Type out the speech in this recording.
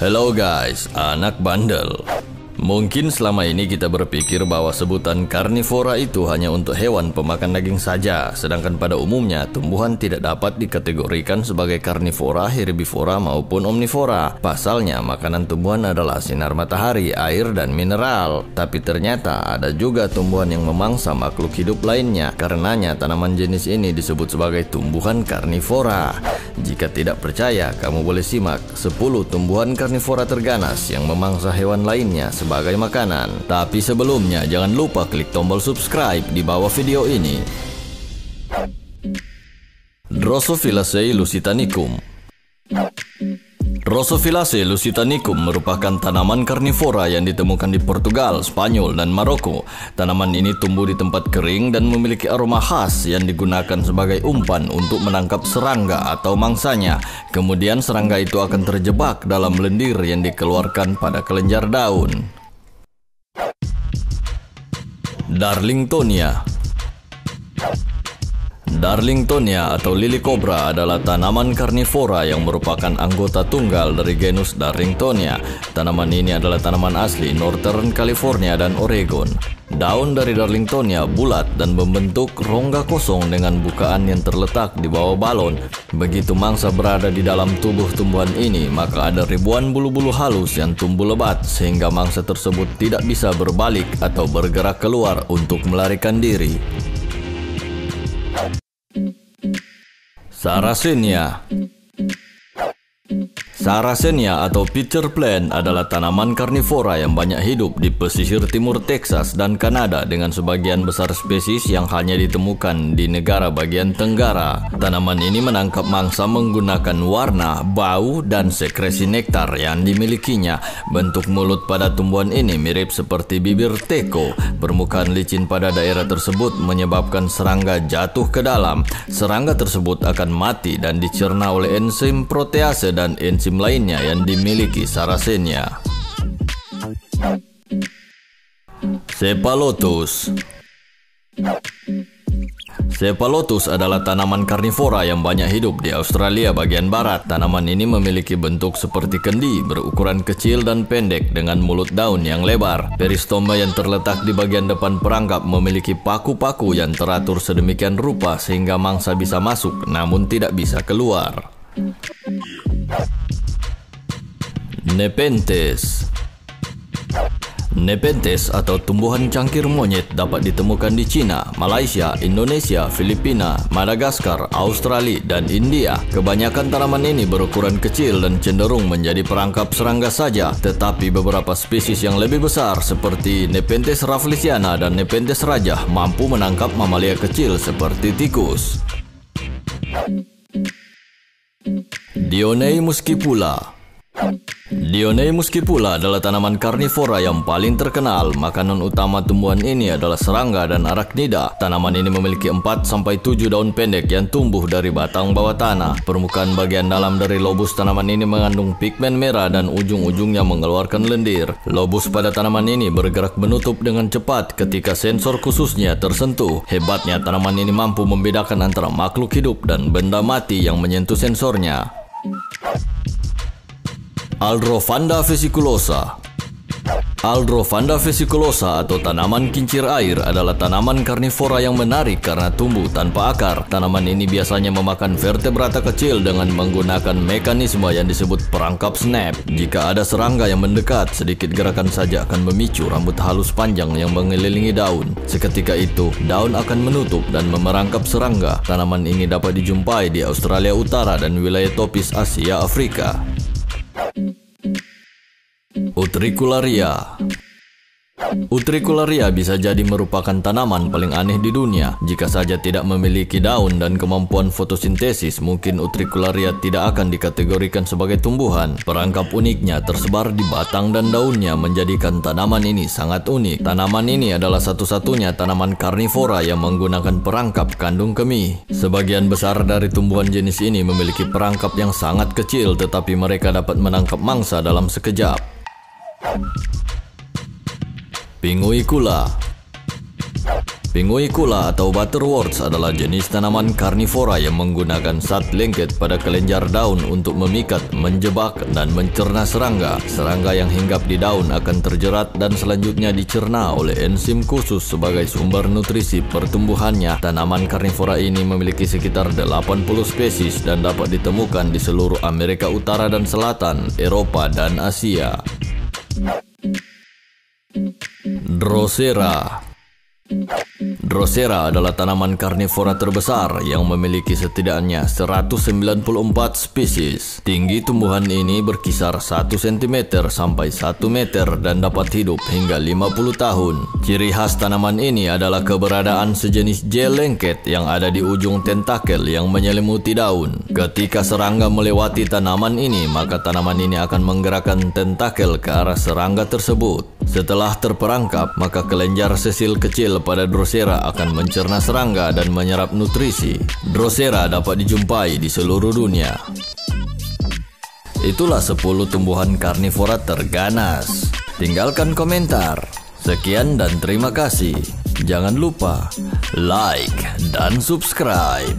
Hello guys, anak bandel. Mungkin selama ini kita berpikir bahwa sebutan karnivora itu hanya untuk hewan pemakan daging saja, sedangkan pada umumnya tumbuhan tidak dapat dikategorikan sebagai karnivora, herbivora maupun omnivora. Pasalnya makanan tumbuhan adalah sinar matahari, air, dan mineral. Tapi ternyata ada juga tumbuhan yang memangsa makhluk hidup lainnya. Karenanya tanaman jenis ini disebut sebagai tumbuhan karnivora. Jika tidak percaya, kamu boleh simak 10 tumbuhan karnivora terganas yang memangsa hewan lainnya sebagai makanan. Tapi sebelumnya, jangan lupa klik tombol subscribe di bawah video ini. Drosophiliaceae lusitanicum. Drosophiliaceae lusitanicum merupakan tanaman karnivora yang ditemukan di Portugal, Spanyol, dan Maroko. Tanaman ini tumbuh di tempat kering dan memiliki aroma khas yang digunakan sebagai umpan untuk menangkap serangga atau mangsanya. Kemudian serangga itu akan terjebak dalam lendir yang dikeluarkan pada kelenjar daun. Darlingtonia. Darlingtonia atau lili kobra adalah tanaman karnivora yang merupakan anggota tunggal dari genus Darlingtonia. Tanaman ini adalah tanaman asli Northern California dan Oregon. Daun dari Darlingtonia bulat dan membentuk rongga kosong dengan bukaan yang terletak di bawah balon. Begitu mangsa berada di dalam tubuh tumbuhan ini, maka ada ribuan bulu-bulu halus yang tumbuh lebat sehingga mangsa tersebut tidak bisa berbalik atau bergerak keluar untuk melarikan diri. Sarracenia. Sarracenia atau pitcher plant adalah tanaman karnivora yang banyak hidup di pesisir timur Texas dan Kanada dengan sebagian besar spesies yang hanya ditemukan di negara bagian tenggara. Tanaman ini menangkap mangsa menggunakan warna, bau, dan sekresi nektar yang dimilikinya. Bentuk mulut pada tumbuhan ini mirip seperti bibir teko. Permukaan licin pada daerah tersebut menyebabkan serangga jatuh ke dalam. Serangga tersebut akan mati dan dicerna oleh enzim protease dan enzim lainnya yang dimiliki Sarracenia. Cephalotus. Cephalotus adalah tanaman karnivora yang banyak hidup di Australia bagian barat. Tanaman ini memiliki bentuk seperti kendi, berukuran kecil dan pendek dengan mulut daun yang lebar. Peristoma yang terletak di bagian depan perangkap memiliki paku-paku yang teratur sedemikian rupa sehingga mangsa bisa masuk namun tidak bisa keluar. Nepenthes. Nepenthes atau tumbuhan cangkir monyet dapat ditemukan di Cina, Malaysia, Indonesia, Filipina, Madagaskar, Australia, dan India. Kebanyakan tanaman ini berukuran kecil dan cenderung menjadi perangkap serangga saja, tetapi beberapa spesies yang lebih besar seperti Nepenthes rafflesiana dan Nepenthes rajah mampu menangkap mamalia kecil seperti tikus. Dionei muscipula. Dionei muscipula adalah tanaman karnivora yang paling terkenal. Makanan utama tumbuhan ini adalah serangga dan arachnida. Tanaman ini memiliki 4-7 daun pendek yang tumbuh dari batang bawah tanah. Permukaan bagian dalam dari lobus tanaman ini mengandung pigmen merah dan ujung-ujungnya mengeluarkan lendir. Lobus pada tanaman ini bergerak menutup dengan cepat ketika sensor khususnya tersentuh. Hebatnya tanaman ini mampu membedakan antara makhluk hidup dan benda mati yang menyentuh sensornya. Aldrovanda vesiculosa. Aldrovanda vesiculosa atau tanaman kincir air adalah tanaman karnivora yang menarik karena tumbuh tanpa akar. Tanaman ini biasanya memakan vertebrata kecil dengan menggunakan mekanisme yang disebut perangkap snap. Jika ada serangga yang mendekat, sedikit gerakan saja akan memicu rambut halus panjang yang mengelilingi daun. Seketika itu, daun akan menutup dan memerangkap serangga. Tanaman ini dapat dijumpai di Australia Utara dan wilayah tropis Asia Afrika. Utricularia. Utricularia bisa jadi merupakan tanaman paling aneh di dunia. Jika saja tidak memiliki daun dan kemampuan fotosintesis, mungkin Utricularia tidak akan dikategorikan sebagai tumbuhan. Perangkap uniknya tersebar di batang dan daunnya menjadikan tanaman ini sangat unik. Tanaman ini adalah satu-satunya tanaman karnivora yang menggunakan perangkap kandung kemih. Sebagian besar dari tumbuhan jenis ini memiliki perangkap yang sangat kecil, tetapi mereka dapat menangkap mangsa dalam sekejap. Pinguicula. Pinguicula atau butterworts adalah jenis tanaman karnivora yang menggunakan zat lengket pada kelenjar daun untuk memikat, menjebak, dan mencerna serangga. Serangga yang hinggap di daun akan terjerat dan selanjutnya dicerna oleh enzim khusus sebagai sumber nutrisi pertumbuhannya. Tanaman karnivora ini memiliki sekitar 80 spesies dan dapat ditemukan di seluruh Amerika Utara dan Selatan, Eropa, dan Asia. Drosera. Drosera adalah tanaman karnivora terbesar yang memiliki setidaknya 194 spesies. Tinggi tumbuhan ini berkisar 1 cm sampai 1 meter dan dapat hidup hingga 50 tahun. Ciri khas tanaman ini adalah keberadaan sejenis gel lengket yang ada di ujung tentakel yang menyelimuti daun. Ketika serangga melewati tanaman ini, maka tanaman ini akan menggerakkan tentakel ke arah serangga tersebut. Setelah terperangkap, maka kelenjar sesil kecil pada Drosera akan mencerna serangga dan menyerap nutrisi. Drosera dapat dijumpai di seluruh dunia. Itulah 10 tumbuhan karnivora terganas. Tinggalkan komentar. Sekian dan terima kasih. Jangan lupa like dan subscribe.